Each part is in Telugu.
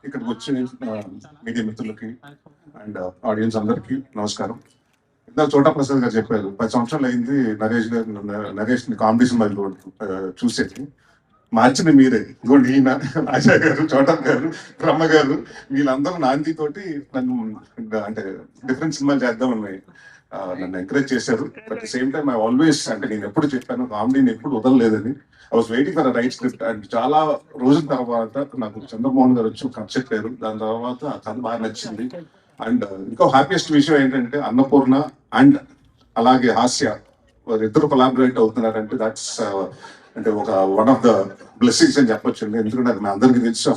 ఇక్కడికి వచ్చి మీడియా మిత్రులకి అండ్ ఆడియన్స్ అందరికి నమస్కారం. ఇందాక చోటా ప్రసాద్ గారు చెప్పారు 10 సంవత్సరాలు అయింది నరేష్ ని కామెడీ సినిమాలు చూసేది. మార్చింది మీరే. ఇంకోటి ఈయన రాజా గారు, చోటా గారు, బ్రహ్మ గారు వీళ్ళందరూ నాందితోటి నన్ను అంటే డిఫరెంట్ సినిమాలు చేద్దామని నన్ను ఎంకరేజ్ చేశారు. But same time I always అంటే నేను ఎప్పుడు చెప్పాను కామెడీని ఎప్పుడు వదలలేదని. I was waiting for right script and చాలా రోజుల తర్వాత నాకు చంద్రమోహన్ గారు వచ్చి కథ చెప్పారు. దాని తర్వాత ఆ కథ బాగా నచ్చింది. అండ్ ఇంకో హ్యాపీయెస్ట్ విషయం ఏంటంటే అన్నపూర్ణ అండ్ అలాగే హాస్య వారిద్దరు కొలాబరేట్ అవుతున్నారంటే దాట్స్ అంటే ఒక వన్ ఆఫ్ ద బ్లెస్సింగ్స్ అని చెప్పొచ్చు. ఎందుకంటే అది మా అందరికీ తెలుసు.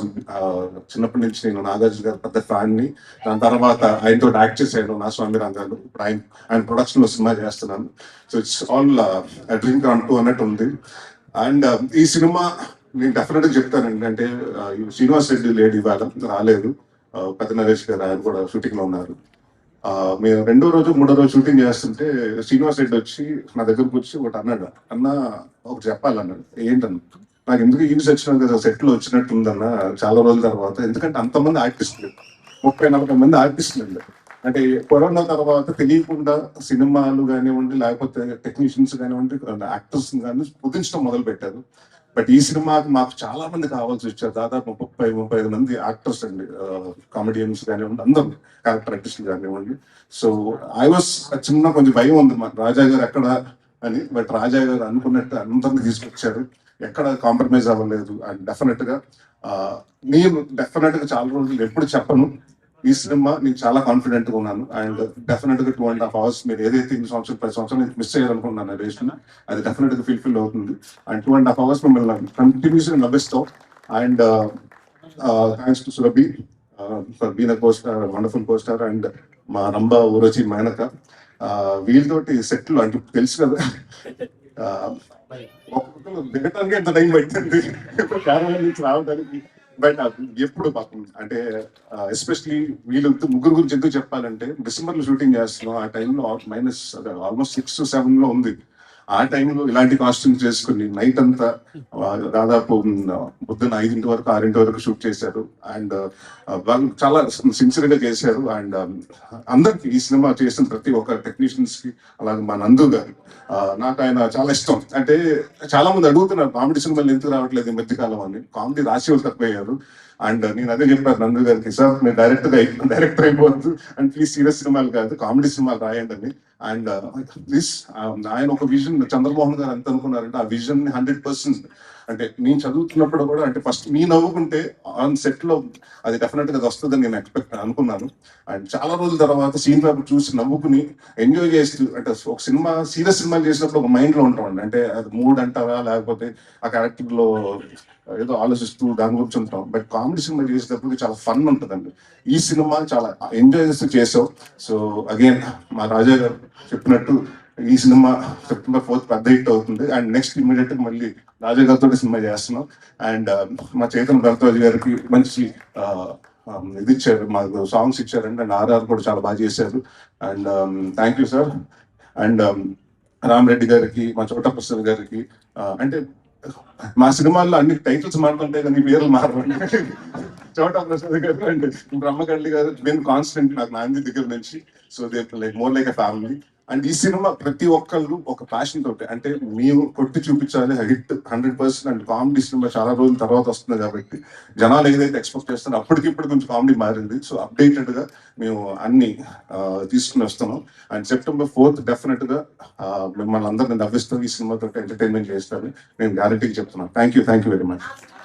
చిన్నప్పటి నుంచి నేను నాగార్జున గారు పెద్ద ఫ్యాన్ ని. దాని తర్వాత ఆయనతో యాక్ట్ చేశాను నా స్వామి రంగాలు. ఇప్పుడు ఆయన ప్రొడక్షన్ లో సినిమా చేస్తున్నాను. So it's all dream come true అన్నట్టు ఉంది. అండ్ ఈ సినిమా నేను డెఫినెట్ గా చెప్తానండి. అంటే శ్రీనివాస్ రెడ్డి లేడు, ఇవాళ రాలేదు. పెద్ద నరేష్ గారు ఆయన కూడా షూటింగ్ లో ఉన్నారు. మేము రెండో రోజు మూడో రోజు షూటింగ్ చేస్తుంటే శ్రీనివాస్ రెడ్డి వచ్చి నా దగ్గరకు వచ్చి ఒకటి అన్నాడు. అన్న ఒకటి చెప్పాలన్నాడు. ఏంటన్నా? నాకు ఎందుకు ఈ సెక్షన్ కదా సెట్ లో వచ్చినట్టు ఉందన్న చాలా రోజుల తర్వాత. ఎందుకంటే అంతమంది ఆర్టిస్టులు 30-40 మంది ఆర్టిస్టులు అంటే కరోనా తర్వాత తెలియకుండా సినిమాలు కానివ్వండి లేకపోతే టెక్నీషియన్స్ కానివ్వండి యాక్టర్స్ కానీ కుదించడం మొదలు పెట్టారు. బట్ ఈ సినిమాకి మాకు చాలా మంది కావాల్సి వచ్చారు. దాదాపు 30-35 మంది యాక్టర్స్ అండి, కామెడియన్స్ కానివ్వండి, అందరూ క్యారెక్టర్ ఆర్టిస్టులు కానివ్వండి. సో ఐ వాస్ చిన్న కొంచెం భయం ఉంది రాజా గారు ఎక్కడ అని. బట్ రాజా గారు అనుకున్నట్టు అందరినీ తీసుకొచ్చారు, ఎక్కడ కాంప్రమైజ్ అవ్వలేదు. అండ్ డెఫినెట్ గా నేను డెఫినెట్ గా చాలా రోజులు ఎప్పుడు చెప్పను, ఈ సినిమా నేను చాలా కాన్ఫిడెంట్ గా ఉన్నాను. అండ్ డెఫినెట్ గా 2.5 hours మీరు ఏదైతే 10 సంవత్సరాలు మిస్ చేయాలనుకున్నాను రేషన్ అది డెఫినెట్ గా ఫుల్ఫిల్ అవుతుంది. అండ్ 2.5 hours మిమ్మల్ని కంటిన్యూస్ గా నవ్విస్తాం. And thanks to Surabhi for been a costar, wonderful costar. And మా నంబ ఊరచి మేనక వీళ్ళతోటి సెట్లు అంటే తెలుసు కదా, ఒక్కొక్కరు దిగటానికి ఎంత టైం పట్టింది కేరళ నుంచి రావడానికి. బట్ ఎప్పుడు పాపం అంటే ఎస్పెషలీ వీళ్ళు ముగ్గురు గురించి ఎందుకు చెప్పాలంటే డిసెంబర్ లో షూటింగ్ చేస్తున్నాం. ఆ టైంలో మైనస్ ఆల్మోస్ట్ 6-7 లో ఉంది. ఆ టైంలో ఇలాంటి కాస్ట్యూమ్స్ చేసుకుని నైట్ అంతా దాదాపు పొద్దున్న 5 వరకు 6 వరకు షూట్ చేశారు. అండ్ వాళ్ళు చాలా సిన్సియర్ గా చేశారు. అండ్ అందరికి ఈ సినిమా చేసిన ప్రతి ఒక్క టెక్నీషియన్స్ కి అలాగే మా నందు గారు నాకు ఆయన చాలా ఇష్టం. అంటే చాలా మంది అడుగుతున్నారు కామెడీ సినిమాలు ఎందుకు రావట్లేదు ఈ మధ్యకాలం అని. కామెడీ రాసి వాళ్ళు తక్కువయ్యారు. అండ్ నేను అదే చెప్పాను నందు గారికి, సార్ మీరు డైరెక్టర్ అయిపోవద్దు అండ్ ప్లీజ్ సీరియస్ సినిమాలు కాదు కామెడీ సినిమాలు రాయండి అని. అండ్ ప్లీజ్ ఆయన ఒక విజన్ చంద్రమోహన్ గారు ఎంత అనుకున్నారంటే ఆ విజన్ 100% అంటే నేను చదువుతున్నప్పుడు కూడా అంటే ఫస్ట్ మీ నవ్వుకుంటే ఆన్ సెట్ లో అది డెఫినెట్ గా వస్తుందని నేను అనుకున్నాను. అండ్ చాలా రోజుల తర్వాత సీన్ పేపర్ చూసి నవ్వుకుని ఎంజాయ్ చేస్తూ అంటే ఒక సినిమా సీరియస్ సినిమాలు చేసినప్పుడు ఒక మైండ్ లో ఉంటామండి. అంటే అది మూడ్ అంటారా లేకపోతే ఆ క్యారెక్టర్ లో ఏదో ఆలోచిస్తూ దాని గురించి ఉంటాం. బట్ కామెడీ సినిమా చేసేటప్పుడు చాలా ఫన్ ఉంటుందండి. ఈ సినిమా చాలా ఎంజాయ్ చేస్తూ చేసాం. సో అగైన్ మా రాజా గారు చెప్పినట్టు ఈ సినిమా September 4th పెద్ద హిట్ అవుతుంది. అండ్ నెక్స్ట్ ఇమీడియట్ గా మళ్ళీ రాజా గారితో సినిమా చేస్తున్నాం. అండ్ మా చైతన్య భరద్వాజ్ గారికి మంచి ఇది ఇచ్చారు, మాకు సాంగ్స్ ఇచ్చారండి. అండ్ ఆర్ఆర్ కూడా చాలా బాగా చేశారు. And thank you sir. And Ram Reddy గారికి, మా చోటా ప్రసాద్ గారికి అంటే మా సినిమాల్లో అన్ని టైటిల్స్ మాట్లాడితే కానీ పేర్లు మారండి. చోటా ప్రసాద్ గారు అండ్ బ్రహ్మకళ్ళి గారు నేను కాన్స్టెంట్ నాకు నాంది దగ్గర నుంచి. So they like more like a family. And ఈ సినిమా ప్రతి ఒక్కళ్ళు ఒక ప్యాషన్ తోటి అంటే మేము కొట్టి చూపించాలి హిట్ 100%. అండ్ కామెడీ సినిమా చాలా రోజుల తర్వాత వస్తుంది కాబట్టి జనాలు ఏదైతే ఎక్స్పెక్ట్ చేస్తారో అప్పటికిప్పుడు కొంచెం కామెడీ మారింది. సో అప్డేటెడ్ గా మేము అన్ని తీసుకుని వస్తున్నాం. అండ్ September 4th డెఫినెట్ గా మిమ్మల్ని అందరిని నవ్విస్తాం, ఈ సినిమాతో ఎంటర్టైన్మెంట్ చేస్తారని నేను గ్యారంటీగా చెప్తున్నాను. Thank you very much.